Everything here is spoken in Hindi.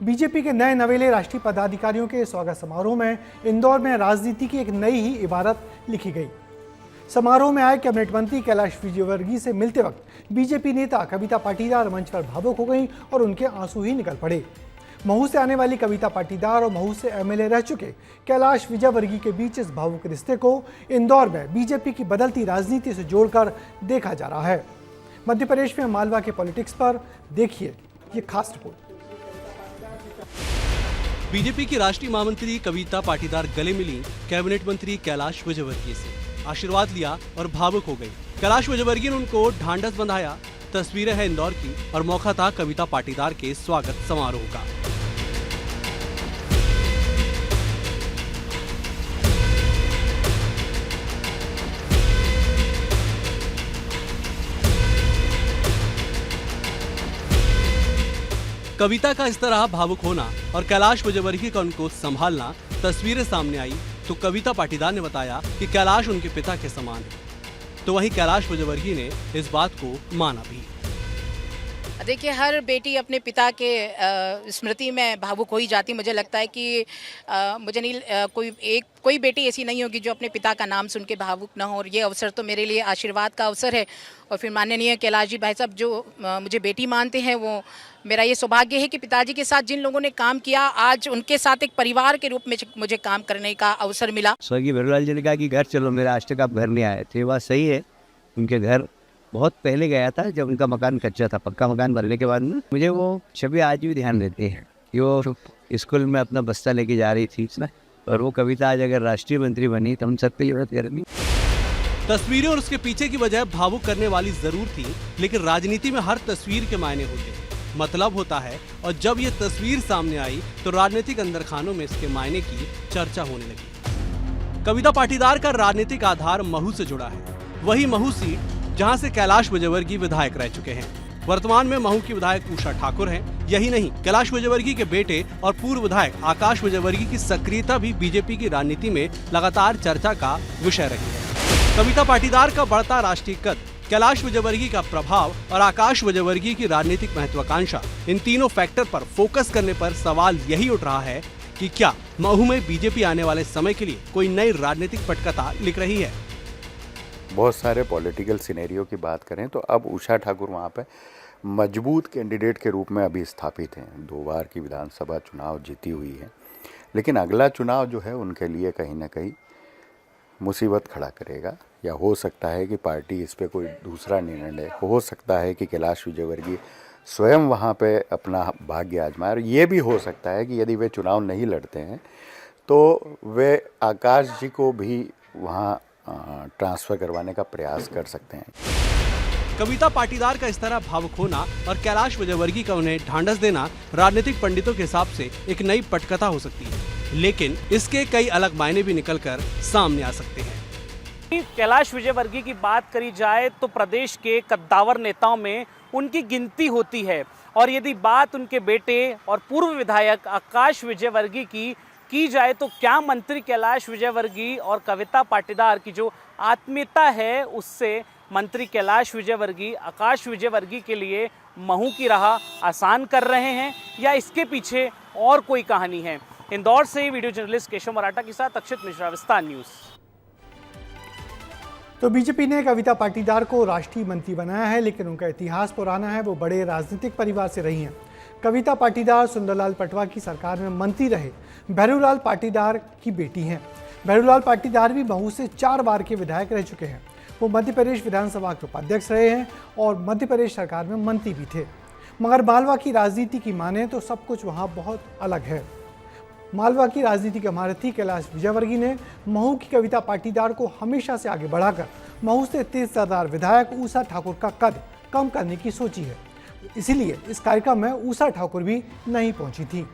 बीजेपी के नए नवेले राष्ट्रीय पदाधिकारियों के स्वागत समारोह में इंदौर में राजनीति की एक नई ही इबारत लिखी गई। समारोह में आए कैबिनेट मंत्री कैलाश विजयवर्गीय से मिलते वक्त बीजेपी नेता कविता पाटीदार मंच पर भावुक हो गईं और उनके आंसू ही निकल पड़े। महू से आने वाली कविता पाटीदार और महू से एमएलए रह चुके कैलाश विजयवर्गीय के बीच इस भावुक रिश्ते को इंदौर में बीजेपी की बदलती राजनीति से जोड़कर देखा जा रहा है। मध्य प्रदेश में मालवा के पॉलिटिक्स पर देखिए ये खास रिपोर्ट। बीजेपी की राष्ट्रीय महामंत्री कविता पाटीदार गले मिली कैबिनेट मंत्री कैलाश विजयवर्गीय से, आशीर्वाद लिया और भावुक हो गई। कैलाश विजयवर्गीय ने उनको ढांढस बंधाया। तस्वीरें हैं इंदौर की और मौका था कविता पाटीदार के स्वागत समारोह का। कविता का इस तरह भावुक होना और कैलाश विजयवर्गीय का उनको संभालना, तस्वीरें सामने आई तो कविता पाटीदार ने बताया कि कैलाश उनके पिता के समान है, तो वहीं कैलाश विजयवर्गीय ने इस बात को माना भी। देखिए, हर बेटी अपने पिता के स्मृति में भावुक हो ही जाती। मुझे लगता है कि मुझे नहीं कोई बेटी ऐसी नहीं होगी जो अपने पिता का नाम सुन के भावुक ना हो, और ये अवसर तो मेरे लिए आशीर्वाद का अवसर है। और फिर माननीय कैलाश जी भाई साहब जो मुझे बेटी मानते हैं, वो मेरा ये सौभाग्य है कि पिताजी के साथ जिन लोगों ने काम किया, आज उनके साथ एक परिवार के रूप में मुझे काम करने का अवसर मिला। स्वर्गीय भैरूलाल जी ने कहा कि घर चलो मेरा, आज तक आप घर नहीं आए थे। बात सही है, उनके घर बहुत पहले गया था जब उनका मकान कच्चा था। पक्का मकान बनने के बाद में मुझे वो छवि आज भी ध्यान देती है। वो स्कूल में अपना बस्ता लेके जा रही थी और वो कविता आज अगर राष्ट्रीय मंत्री बनी तो हम सबकी जरूरत करनी। तस्वीरें और उसके पीछे की वजह भावुक करने वाली जरूर थी, लेकिन राजनीति में हर तस्वीर के मायने होते हैं, मतलब होता है। और जब ये तस्वीर सामने आई तो राजनीतिक अंदरखानों में इसके मायने की चर्चा होने लगी। कविता पाटीदार का राजनीतिक आधार महू से जुड़ा है, वही महू सीट जहां से कैलाश विजयवर्गीय विधायक रह चुके हैं। वर्तमान में महू की विधायक उषा ठाकुर हैं। यही नहीं, कैलाश विजयवर्गीय के बेटे और पूर्व विधायक आकाश विजयवर्गीय की सक्रियता भी बीजेपी की राजनीति में लगातार चर्चा का विषय रही है। कविता पाटीदार का बढ़ता राष्ट्रीय कद, कैलाश विजयवर्गीय का प्रभाव और आकाश विजयवर्गीय की राजनीतिक महत्वाकांक्षा, इन तीनों फैक्टर पर फोकस करने पर सवाल यही उठ रहा है कि क्या महू में बीजेपी आने वाले समय के लिए कोई नई राजनीतिक पटकथा लिख रही है। बहुत सारे पॉलिटिकल सिनेरियो की बात करें तो अब उषा ठाकुर वहाँ पे मजबूत कैंडिडेट के रूप में अभी स्थापित हैं। 2 बार की विधानसभा चुनाव जीती हुई है, लेकिन अगला चुनाव जो है उनके लिए कहीं ना कहीं मुसीबत खड़ा करेगा, या हो सकता है कि पार्टी इस पे कोई दूसरा निर्णय ले। हो सकता है कि कैलाश विजयवर्गीय स्वयं वहाँ पे अपना भाग्य आजमाए, और ये भी हो सकता है कि यदि वे चुनाव नहीं लड़ते हैं तो वे आकाश जी को भी वहाँ ट्रांसफर करवाने का प्रयास कर सकते हैं। कविता पाटीदार का इस तरह भावुक होना और कैलाश विजयवर्गीय का उन्हें ढांढस देना राजनीतिक पंडितों के हिसाब से एक नई पटकथा हो सकती है, लेकिन इसके कई अलग मायने भी निकलकर सामने आ सकते हैं। कैलाश विजयवर्गीय की बात करी जाए तो प्रदेश के कद्दावर नेताओं में उनकी गिनती होती है, और यदि बात उनके बेटे और पूर्व विधायक आकाश विजयवर्गीय की जाए तो क्या मंत्री कैलाश विजयवर्गीय और कविता पाटीदार की जो आत्मीयता है उससे मंत्री कैलाश विजयवर्गीय आकाश विजयवर्गीय के लिए महू की राह आसान कर रहे हैं, या इसके पीछे और कोई कहानी है। इंदौर से वीडियो जर्नलिस्ट केशव मराठा के साथ अक्षित मिश्रा, विस्तार न्यूज। तो बीजेपी ने कविता पाटीदार को राष्ट्रीय मंत्री बनाया है, लेकिन उनका इतिहास पुराना है। वो बड़े राजनीतिक परिवार से रही हैं। कविता पाटीदार सुंदरलाल पटवा की सरकार में मंत्री रहे भैरूलाल पाटीदार की बेटी हैं। भैरूलाल पाटीदार भी महू से 4 बार के विधायक रह चुके हैं। वो मध्य प्रदेश विधानसभा के उपाध्यक्ष रहे हैं और मध्य प्रदेश सरकार में मंत्री भी थे। मगर मालवा की राजनीति की माने तो सब कुछ वहाँ बहुत अलग है। मालवा की राजनीति के महारथी कैलाश विजयवर्गीय ने महू की कविता पाटीदार को हमेशा से आगे बढ़ाकर महू से तेजतर्रार विधायक उषा ठाकुर का कद कम करने की सोची है। इसीलिए इस कार्यक्रम में उषा ठाकुर भी नहीं पहुंची थी।